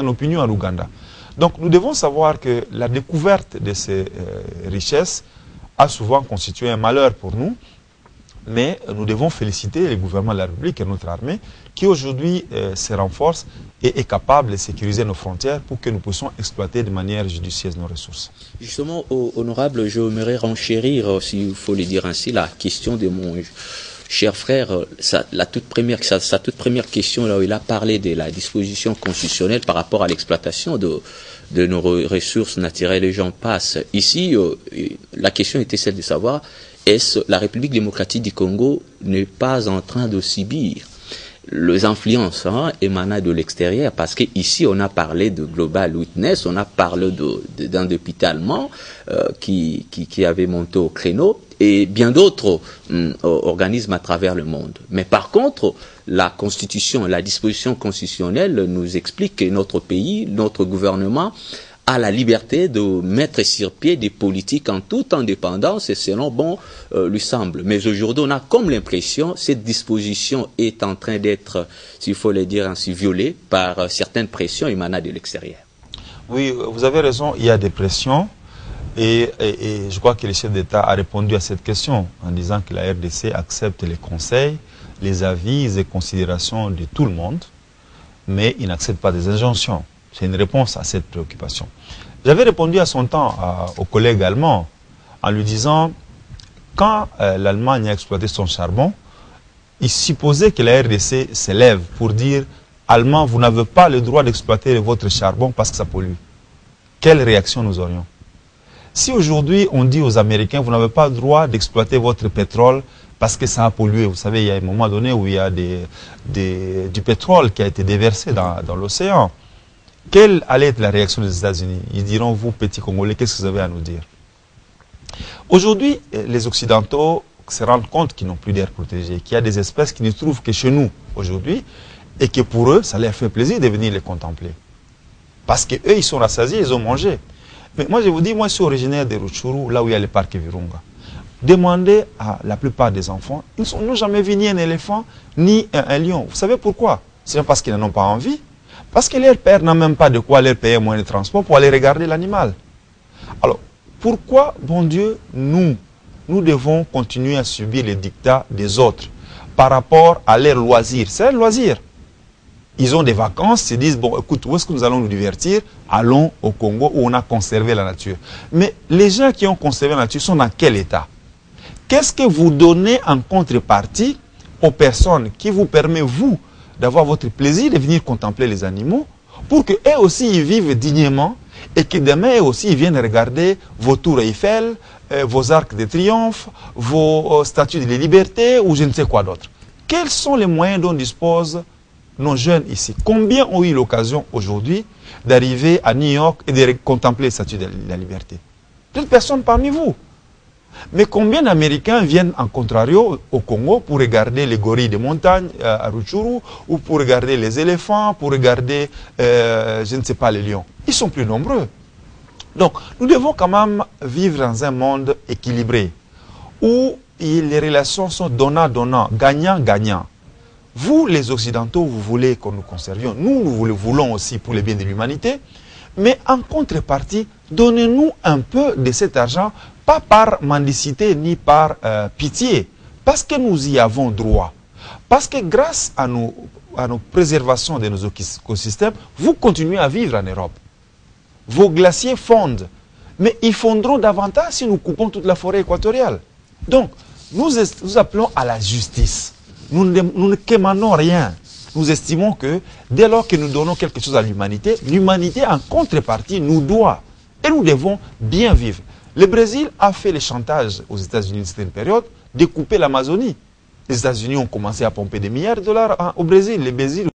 une opinion à l'Ouganda. Donc nous devons savoir que la découverte de ces richesses a souvent constitué un malheur pour nous, mais nous devons féliciter le gouvernement de la République et notre armée qui aujourd'hui se renforce et est capable de sécuriser nos frontières pour que nous puissions exploiter de manière judicieuse nos ressources. Justement, honorable, j'aimerais renchérir, s'il faut le dire ainsi, la question de mon cher frère, sa toute première question, là où il a parlé de la disposition constitutionnelle par rapport à l'exploitation de nos ressources naturelles et j'en passe. Ici, la question était celle de savoir, est-ce la République démocratique du Congo n'est pas en train de subir les influences émanant de l'extérieur, parce qu'ici on a parlé de Global Witness, on a parlé d'un député allemand qui avait monté au créneau, et bien d'autres organismes à travers le monde. Mais par contre, la Constitution, la disposition constitutionnelle nous explique que notre pays, notre gouvernement, a la liberté de mettre sur pied des politiques en toute indépendance et selon bon lui semble. Mais aujourd'hui, on a comme l'impression que cette disposition est en train d'être, s'il faut le dire ainsi, violée par certaines pressions émanant de l'extérieur. Oui, vous avez raison, il y a des pressions et je crois que le chef d'État a répondu à cette question en disant que la RDC accepte les conseils, les avis et les considérations de tout le monde, mais il n'accepte pas des injonctions. C'est une réponse à cette préoccupation. J'avais répondu à son temps au collègue allemand en lui disant, quand l'Allemagne a exploité son charbon, il supposait que la RDC s'élève pour dire, Allemands, vous n'avez pas le droit d'exploiter votre charbon parce que ça pollue. Quelle réaction nous aurions? Si aujourd'hui on dit aux Américains, vous n'avez pas le droit d'exploiter votre pétrole parce que ça a pollué. Vous savez, il y a un moment donné où il y a du pétrole qui a été déversé dans l'océan. Quelle allait être la réaction des États-Unis? Ils diront, vous, petits Congolais, qu'est-ce que vous avez à nous dire? Aujourd'hui, les Occidentaux se rendent compte qu'ils n'ont plus d'air protégé, qu'il y a des espèces qui ne trouvent que chez nous aujourd'hui, et que pour eux, ça leur fait plaisir de venir les contempler. Parce qu'eux, ils sont rassasiés, ils ont mangé. Mais moi, je vous dis, moi, je suis originaire de Rutshuru, là où il y a le parc Virunga. Demandez à la plupart des enfants, ils n'ont jamais vu ni un éléphant, ni un lion. Vous savez pourquoi? C'est parce qu'ils n'en ont pas envie. Parce que leur père n'a même pas de quoi leur payer un moyen de transport pour aller regarder l'animal. Alors, pourquoi, bon Dieu, nous devons continuer à subir les dictats des autres par rapport à leurs loisirs? C'est un loisir. Ils ont des vacances, ils se disent, bon, écoute, où est-ce que nous allons nous divertir? Allons au Congo où on a conservé la nature. Mais les gens qui ont conservé la nature sont dans quel état? Qu'est-ce que vous donnez en contrepartie aux personnes qui vous permettent, vous, d'avoir votre plaisir de venir contempler les animaux pour qu'eux aussi ils vivent dignement et que demain eux aussi ils viennent regarder vos tours Eiffel, vos arcs de triomphe, vos statues de la liberté ou je ne sais quoi d'autre. Quels sont les moyens dont disposent nos jeunes ici? Combien ont eu l'occasion aujourd'hui d'arriver à New York et de contempler les statues de la liberté? D'autres personnes parmi vous. Mais combien d'Américains viennent en contrario au Congo pour regarder les gorilles de montagne à Rutshuru ou pour regarder les éléphants, pour regarder, je ne sais pas, les lions? Ils sont plus nombreux. Donc, nous devons quand même vivre dans un monde équilibré où les relations sont donnant-donnant, gagnant-gagnant. Vous, les Occidentaux, vous voulez que nous conservions. Nous le voulons aussi pour le bien de l'humanité. Mais en contrepartie, donnez-nous un peu de cet argent, pas par mendicité ni par pitié, parce que nous y avons droit. Parce que grâce à nos préservations de nos écosystèmes, vous continuez à vivre en Europe. Vos glaciers fondent, mais ils fondront davantage si nous coupons toute la forêt équatoriale. Donc, nous appelons à la justice. Nous ne quémandons rien. Nous estimons que dès lors que nous donnons quelque chose à l'humanité, l'humanité en contrepartie nous doit. Et nous devons bien vivre. Le Brésil a fait le chantage aux États-Unis à une certaine période de couper l'Amazonie. Les États-Unis ont commencé à pomper des milliards de dollars au Brésil. Le Brésil